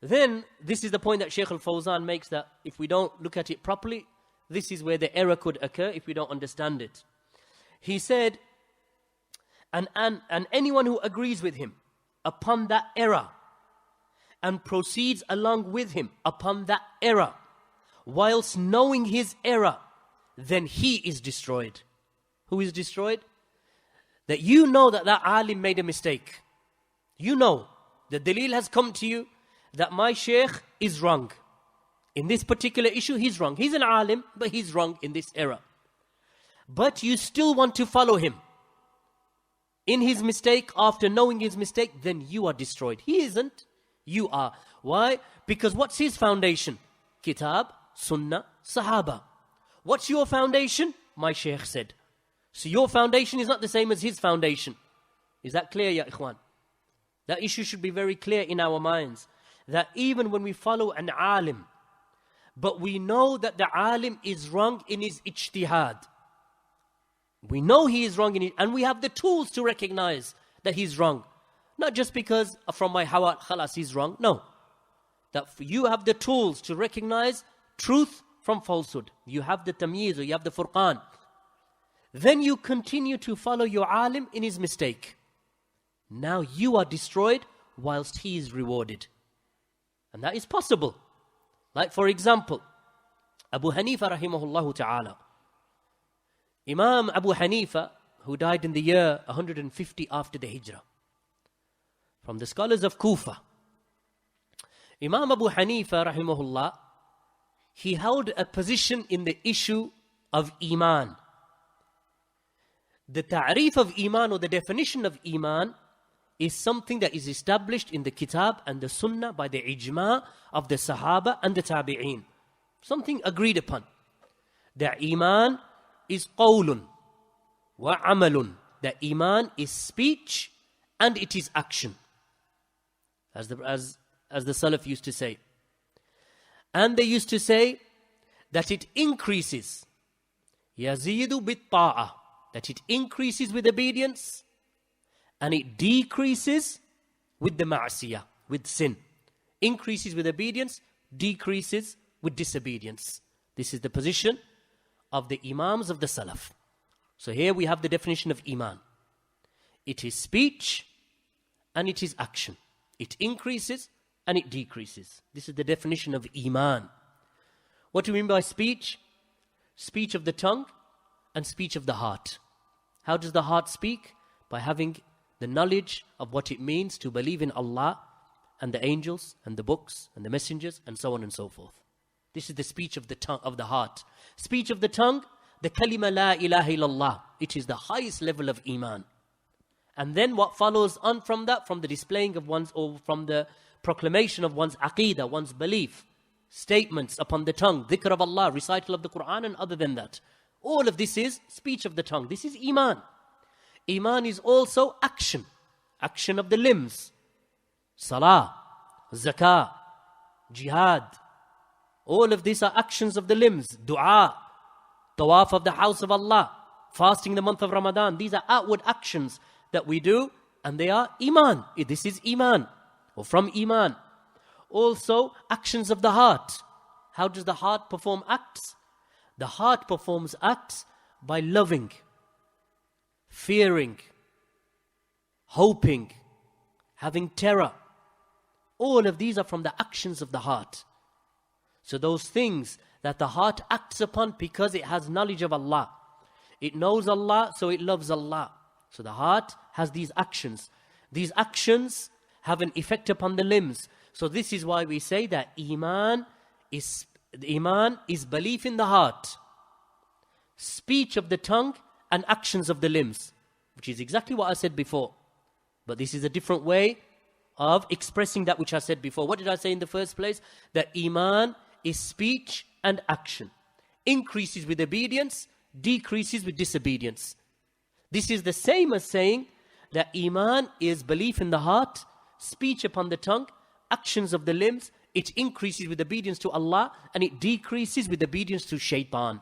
Then, this is the point that Shaykh al-Fawzan makes, that if we don't look at it properly, this is where the error could occur if we don't understand it. He said, and anyone who agrees with him upon that error and proceeds along with him upon that error, whilst knowing his error, then he is destroyed. Who is destroyed? That you know that alim made a mistake. You know, the dalil has come to you that my shaykh is wrong. In this particular issue, he's wrong. He's an alim, but he's wrong in this error. But you still want to follow him in his mistake after knowing his mistake, then you are destroyed. He isn't. You are. Why? Because what's his foundation? Kitab, Sunnah, Sahaba. What's your foundation? My shaykh said. So your foundation is not the same as his foundation. Is that clear, ya ikhwan? That issue should be very clear in our minds. That even when we follow an alim, but we know that the alim is wrong in his ijtihad. We know he is wrong in it, and we have the tools to recognize that he's wrong. Not just because from my hawa, khalas, he's wrong. No. That you have the tools to recognize truth from falsehood. You have the tamyiz, or you have the furqan. Then you continue to follow your alim in his mistake. Now you are destroyed whilst he is rewarded. And that is possible. Like for example, Abu Hanifa rahimahullah ta'ala. Imam Abu Hanifa, who died in the year 150 after the Hijrah. From the scholars of Kufa. Imam Abu Hanifa rahimahullah, he held a position in the issue of Iman. The ta'rif of Iman, or the definition of Iman, is something that is established in the Kitab and the Sunnah by the ijma of the Sahaba and the Tabi'een. Something agreed upon. The Iman is qawlun wa amalun. The Iman is speech and it is action. As the Salaf used to say. And they used to say that it increases. Yazidu bit ta'ah. That it increases with obedience and it decreases with the ma'asiyah, with sin. Increases with obedience, decreases with disobedience. This is the position of the Imams of the Salaf. So here we have the definition of Iman. It is speech and it is action. It increases and it decreases. This is the definition of Iman. What do we mean by speech? Speech of the tongue and speech of the heart. How does the heart speak? By having the knowledge of what it means to believe in Allah and the angels and the books and the messengers and so on and so forth. This is the speech of the tongue, of the heart. Speech of the tongue, the kalima la ilaha illallah. It is the highest level of Iman. And then what follows on from that, from the displaying of one's, or from the proclamation of one's aqeedah, one's belief, statements upon the tongue, dhikr of Allah, recital of the Quran, and other than that. All of this is speech of the tongue. This is Iman. Iman is also action. Action of the limbs. Salah, zakah, jihad. All of these are actions of the limbs. Dua, tawaf of the house of Allah, fasting the month of Ramadan. These are outward actions that we do, and they are Iman. This is Iman, or from Iman. Also, actions of the heart. How does the heart perform acts? The heart performs acts by loving, fearing, hoping, having terror. All of these are from the actions of the heart. So those things that the heart acts upon because it has knowledge of Allah. It knows Allah, so it loves Allah. So the heart has these actions. These actions have an effect upon the limbs. So this is why we say that Iman is belief in the heart, speech of the tongue, and actions of the limbs, which is exactly what I said before. But this is a different way of expressing that which I said before. What did I say in the first place? That Iman is speech and action. Increases with obedience, decreases with disobedience. This is the same as saying that Iman is belief in the heart, speech upon the tongue, actions of the limbs. It increases with obedience to Allah and it decreases with obedience to shaitan.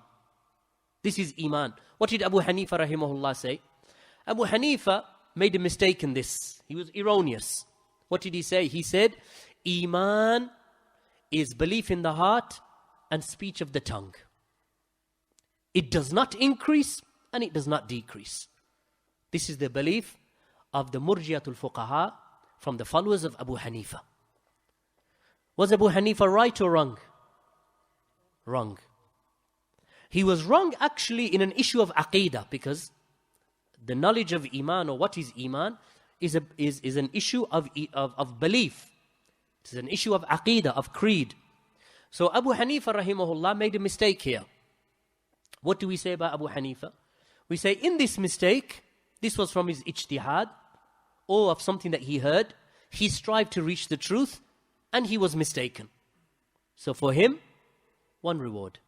This is Iman. What did Abu Hanifa rahimahullah say? Abu Hanifa made a mistake in this. He was erroneous. What did he say? He said, Iman is belief in the heart and speech of the tongue. It does not increase and it does not decrease. This is the belief of the Murji'atul Fuqaha from the followers of Abu Hanifa. Was Abu Hanifa right or wrong? Wrong. He was wrong actually in an issue of Qaaidah, because the knowledge of Iman, or what is Iman, is an issue of belief. It is an issue of Qaaidah, of creed. So Abu Hanifa rahimahullah made a mistake here. What do we say about Abu Hanifa? We say in this mistake, this was from his ijtihad, or of something that he heard. He strived to reach the truth, and he was mistaken. So for him, one reward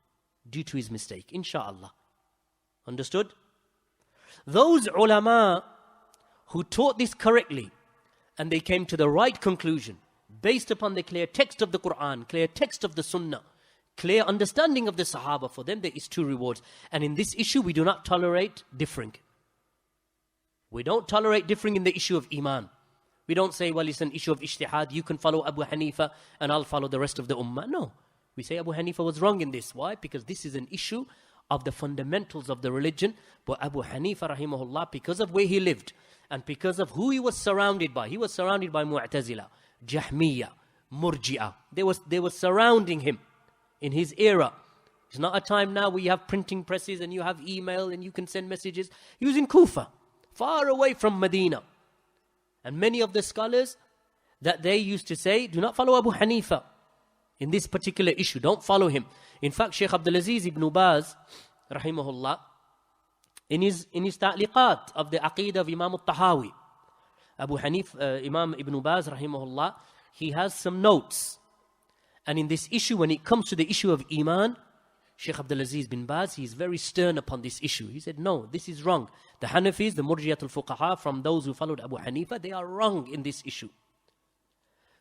due to his mistake, insha'Allah. Understood? Those ulama who taught this correctly, and they came to the right conclusion, based upon the clear text of the Quran, clear text of the Sunnah, clear understanding of the Sahaba, for them there is 2 rewards. And in this issue, we do not tolerate differing. We don't tolerate differing in the issue of Iman. We don't say, well, it's an issue of ijtihad, you can follow Abu Hanifa and I'll follow the rest of the ummah. No. We say Abu Hanifa was wrong in this. Why? Because this is an issue of the fundamentals of the religion. But Abu Hanifa rahimahullah, because of where he lived and because of who he was surrounded by, he was surrounded by Mu'tazila, Jahmiya, Murji'ah. They were surrounding him in his era. It's not a time now where you have printing presses and you have email and you can send messages. He was in Kufa, far away from Medina. And many of the scholars that they used to say, do not follow Abu Hanifa in this particular issue. Don't follow him. In fact, Shaykh Abdul Aziz ibn Baz, rahimahullah, in his ta'liqat of the Aqidah of Imam al-Tahawi, Imam ibn Baz, rahimahullah, he has some notes. And in this issue, when it comes to the issue of Iman, Shaykh Abdul Aziz bin Baz, he is very stern upon this issue. He said, no, this is wrong. The Hanafis, the Murji'atul Fuqaha, from those who followed Abu Hanifa, they are wrong in this issue.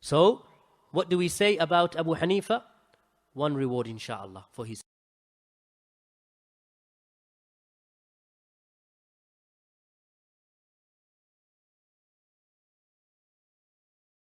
So, what do we say about Abu Hanifa? One reward, insha'Allah, for his